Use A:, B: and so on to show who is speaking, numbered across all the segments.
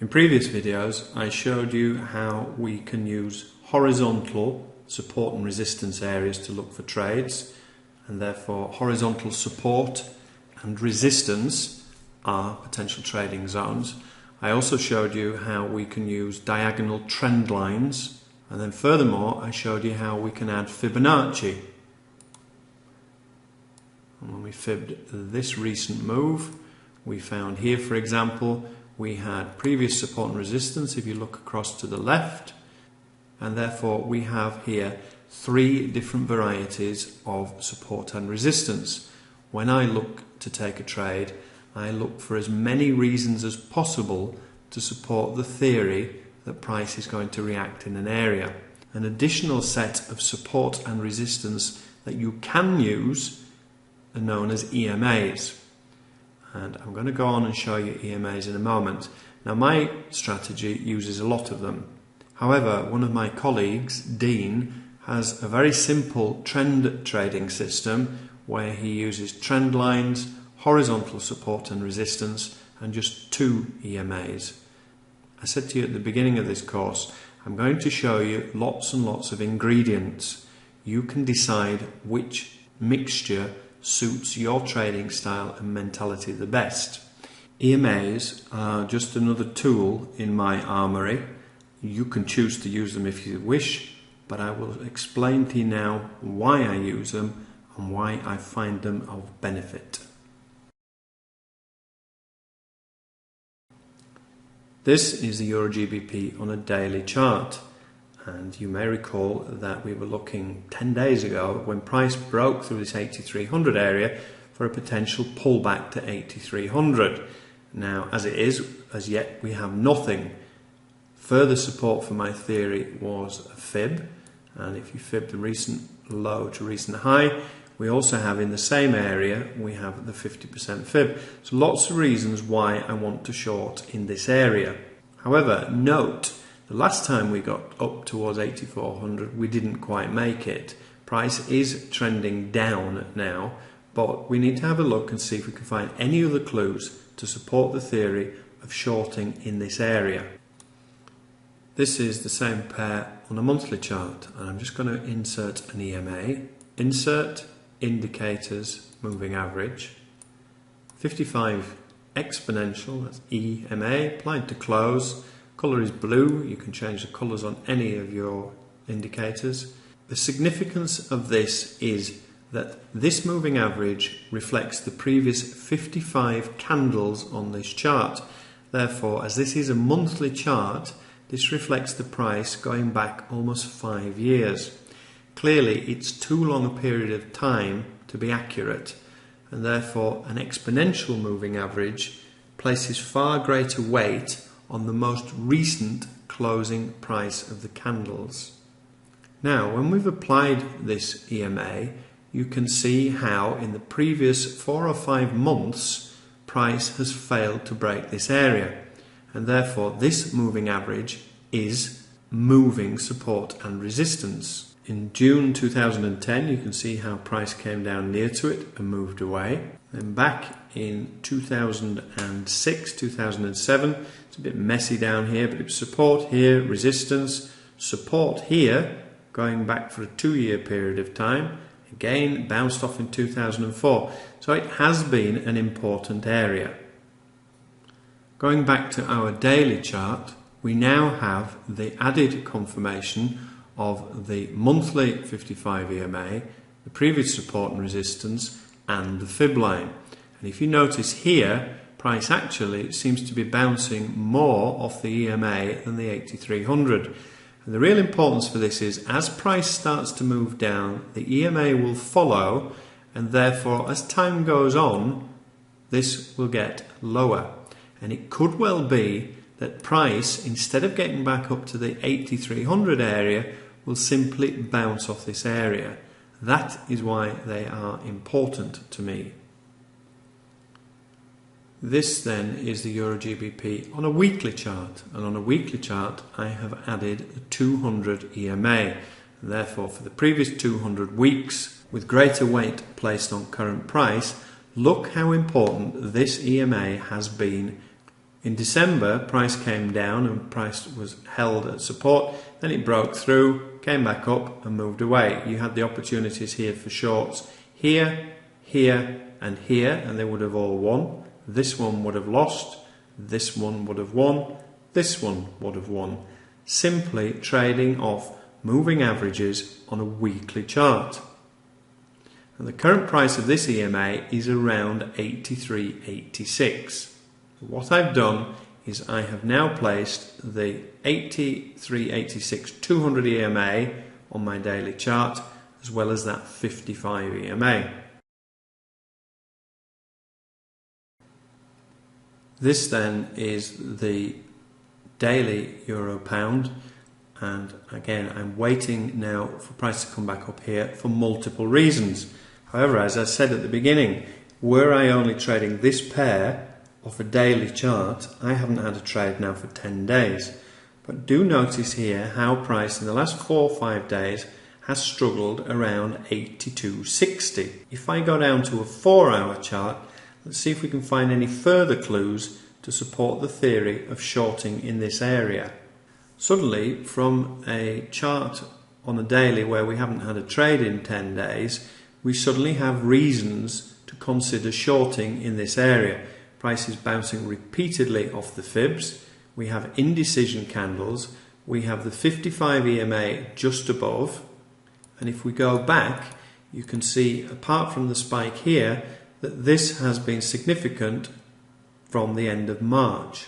A: In previous videos I showed you how we can use horizontal support and resistance areas to look for trades, and therefore horizontal support and resistance are potential trading zones. I also showed you how we can use diagonal trend lines, and then furthermore I showed you how we can add Fibonacci. And when we fibbed this recent move, we found here, for example, we had previous support and resistance if you look across to the left, and therefore we have here three different varieties of support and resistance. When I look to take a trade, I look for as many reasons as possible to support the theory that price is going to react in an area. An additional set of support and resistance that you can use are known as EMAs. And I'm going to go on and show you EMAs in a moment. Now, my strategy uses a lot of them. However, one of my colleagues, Dean, has a very simple trend trading system where he uses trend lines, horizontal support and resistance, and just two EMAs. I said to you at the beginning of this course, I'm going to show you lots and lots of ingredients. You can decide which mixture suits your trading style and mentality the best. EMAs are just another tool in my armoury. You can choose to use them if you wish, but I will explain to you now why I use them and why I find them of benefit. This is the Euro GBP on a daily chart, and you may recall that we were looking 10 days ago when price broke through this 8300 area for a potential pullback to 8300. Now, as it is, as yet we have nothing. Further support for my theory was a fib, and if you fib the recent low to recent high, we also have in the same area, we have the 50% fib. So lots of reasons why I want to short in this area. However, note, the last time we got up towards 8400, we didn't quite make it. Price is trending down now, but we need to have a look and see if we can find any other clues to support the theory of shorting in this area. This is the same pair on a monthly chart, and I'm just going to insert an EMA. Insert indicators moving average. 55 exponential, that's EMA, applied to close. Colour is blue. You can change the colours on any of your indicators. The significance of this is that this moving average reflects the previous 55 candles on this chart. Therefore, as this is a monthly chart, this reflects the price going back almost 5 years. Clearly, it's too long a period of time to be accurate, and therefore an exponential moving average places far greater weight on the most recent closing price of the candles. Now, when we've applied this EMA, you can see how in the previous 4 or 5 months price has failed to break this area, and therefore this moving average is moving support and resistance. In June 2010 you can see how price came down near to it and moved away. Then back in 2006, 2007, it's a bit messy down here, but it was support here, resistance, support here, going back for a 2-year period of time. Again, bounced off in 2004. So it has been an important area. Going back to our daily chart, we now have the added confirmation of the monthly 55 EMA, the previous support and resistance, and the fib line. And if you notice here, price actually seems to be bouncing more off the EMA than the 8300. And the real importance for this is, as price starts to move down, the EMA will follow, and therefore as time goes on, this will get lower. And it could well be that price, instead of getting back up to the 8300 area, will simply bounce off this area. That is why they are important to me. This then is the Euro GBP on a weekly chart, and on a weekly chart I have added a 200 EMA, and therefore for the previous 200 weeks, with greater weight placed on current price, look how important this EMA has been In December, price came down and price was held at support, then it broke through, came back up and moved away. You had the opportunities here for shorts here, here and here, and they would have all won. This one would have lost, this one would have won, this one would have won. Simply trading off moving averages on a weekly chart. And the current price of this EMA is around 83.86. What I've done is I have now placed the 83.86 200 EMA on my daily chart, as well as that 55 EMA. This then is the daily euro pound, and again I'm waiting now for price to come back up here for multiple reasons. However, as I said at the beginning, were I only trading this pair off a daily chart, I haven't had a trade now for 10 days. But do notice here how price in the last 4 or 5 days has struggled around 82.60. If I go down to a 4-hour chart, let's see if we can find any further clues to support the theory of shorting in this area. Suddenly, from a chart on a daily where we haven't had a trade in 10 days, we suddenly have reasons to consider shorting in this area. Price is bouncing repeatedly off the fibs. We have indecision candles. We have the 55 EMA just above. And if we go back, you can see, apart from the spike here, that this has been significant from the end of March.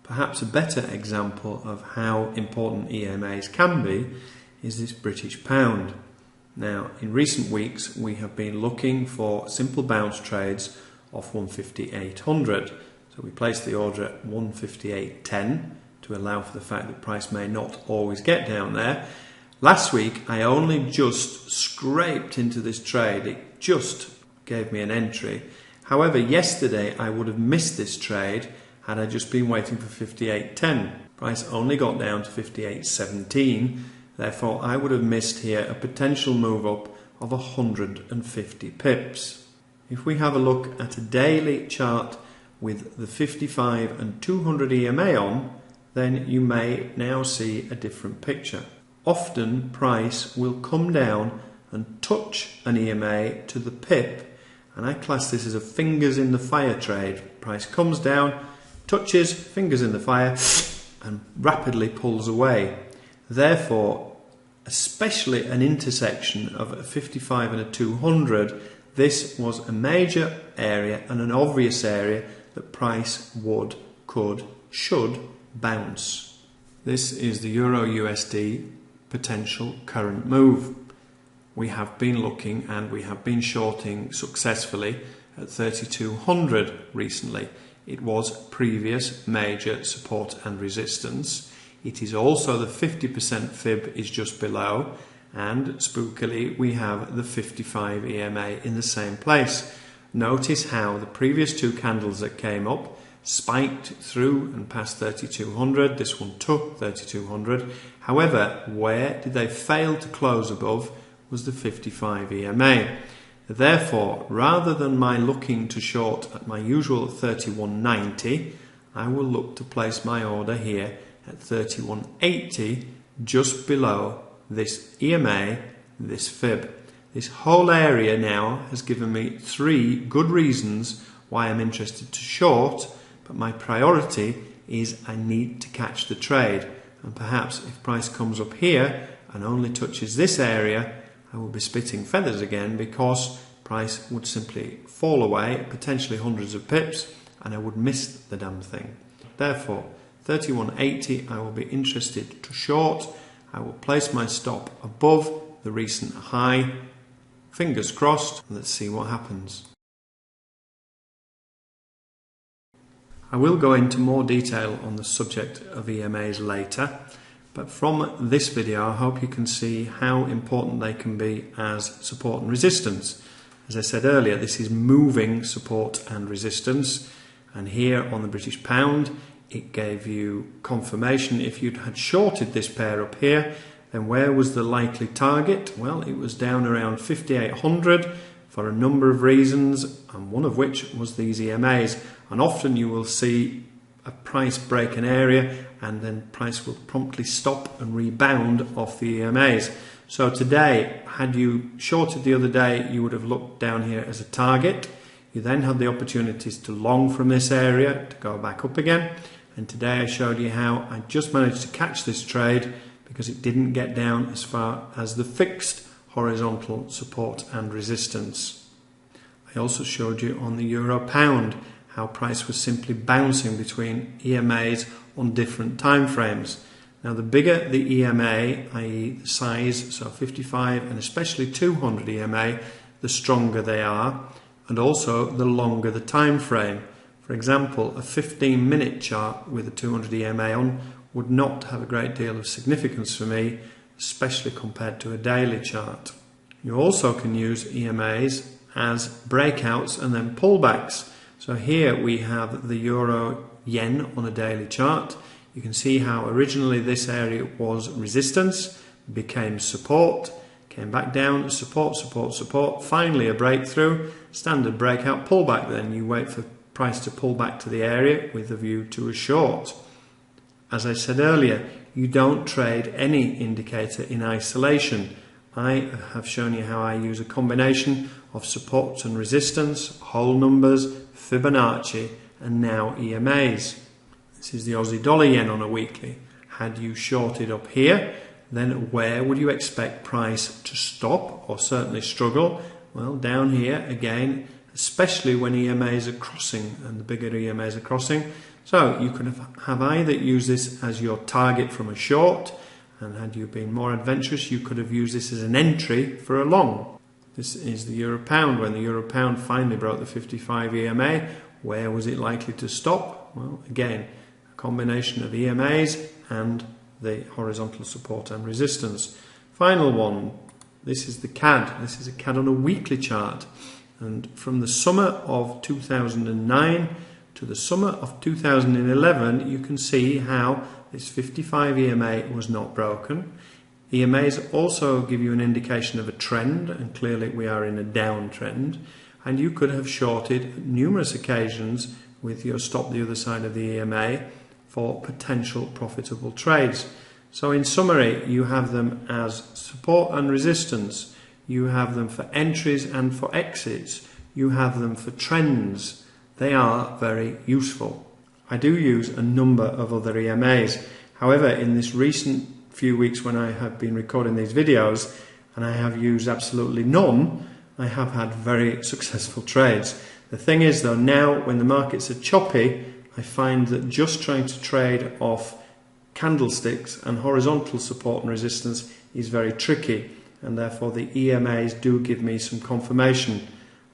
A: Perhaps a better example of how important EMAs can be is this British pound. Now, in recent weeks, we have been looking for simple bounce trades off 158.00. So we placed the order at 158.10 to allow for the fact that price may not always get down there. Last week I only just scraped into this trade. It just gave me an entry. However, yesterday I would have missed this trade had I just been waiting for 58.10. Price only got down to 58.17. Therefore I would have missed here a potential move up of 150 pips. If we have a look at a daily chart with the 55 and 200 EMA on, then you may now see a different picture. Often price will come down and touch an EMA to the pip, and I class this as a fingers in the fire trade. Price comes down, touches, fingers in the fire, and rapidly pulls away. Therefore, especially an intersection of a 55 and a 200, this was a major area and an obvious area that price would, could, should bounce. This is the Euro USD potential current move. We have been looking and we have been shorting successfully at 3200 recently. It was previous major support and resistance. It is also the 50% fib is just below, and spookily we have the 55 EMA in the same place. Notice how the previous two candles that came up spiked through and past 3200. This one took 3200. However, where did they fail to close above was the 55 EMA. Therefore, rather than my looking to short at my usual 31.90, I will look to place my order here at 31.80, just below this EMA, this fib. This whole area now has given me 3 good reasons why I'm interested to short, but my priority is I need to catch the trade, and perhaps if price comes up here and only touches this area, I will be spitting feathers again, because price would simply fall away, potentially hundreds of pips, and I would miss the damn thing. Therefore, 31.80 I will be interested to short. I will place my stop above the recent high. Fingers crossed. Let's see what happens. I will go into more detail on the subject of EMAs later, but from this video I hope you can see how important they can be as support and resistance. As I said earlier, this is moving support and resistance, and here on the British pound it gave you confirmation. If you'd had shorted this pair up here, then where was the likely target? Well, it was down around 5800 for a number of reasons, and one of which was these EMAs. and often you will see a price break an area and then price will promptly stop and rebound off the EMAs. So today, had you shorted the other day, you would have looked down here as a target. You then had the opportunities to long from this area to go back up again, and today I showed you how I just managed to catch this trade because it didn't get down as far as the fixed horizontal support and resistance. I also showed you on the euro pound how price was simply bouncing between EMAs on different time frames. Now the bigger the EMA, i.e. the size, so 55 and especially 200 EMA, the stronger they are, and also the longer the time frame. For example, a 15-minute chart with a 200 EMA on would not have a great deal of significance for me, especially compared to a daily chart. You also can use EMAs as breakouts and then pullbacks. So here we have the euro yen on a daily chart. You can see how originally this area was resistance, became support, came back down, support, support, support, finally a breakthrough, standard breakout, pullback. Then you wait for price to pull back to the area with a view to a short. As I said earlier, you don't trade any indicator in isolation. I have shown you how I use a combination of supports and resistance, whole numbers, Fibonacci, and now EMAs. This is the Aussie dollar yen on a weekly. Had you shorted up here, then where would you expect price to stop or certainly struggle? Well, down here again, especially when EMAs are crossing and the bigger EMAs are crossing. So you could have either used this as your target from a short, and had you been more adventurous, you could have used this as an entry for a long. This is the euro pound. When the euro pound finally broke the 55 EMA, where was it likely to stop? Well, again, a combination of EMAs and the horizontal support and resistance. Final one, this is the CAD. This is a CAD on a weekly chart. And from the summer of 2009 to the summer of 2011, you can see how this 55 EMA was not broken. EMAs also give you an indication of a trend, and clearly we are in a downtrend. And you could have shorted numerous occasions with your stop the other side of the EMA for potential profitable trades. So in summary, you have them as support and resistance. You have them for entries and for exits. You have them for trends. They are very useful. I do use a number of other EMAs. However, in this recent few weeks when I have been recording these videos and I have used absolutely none, I have had very successful trades. The thing is though, now when the markets are choppy, I find that just trying to trade off candlesticks and horizontal support and resistance is very tricky, and therefore the EMAs do give me some confirmation.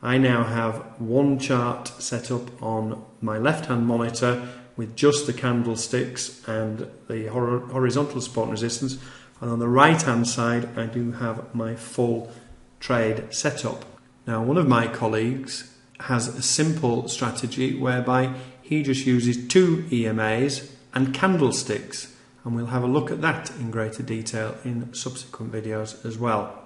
A: I now have one chart set up on my left hand monitor with just the candlesticks and the horizontal support and resistance, and on the right hand side I do have my full trade set up. Now one of my colleagues has a simple strategy whereby he just uses 2 EMAs and candlesticks, and we'll have a look at that in greater detail in subsequent videos as well.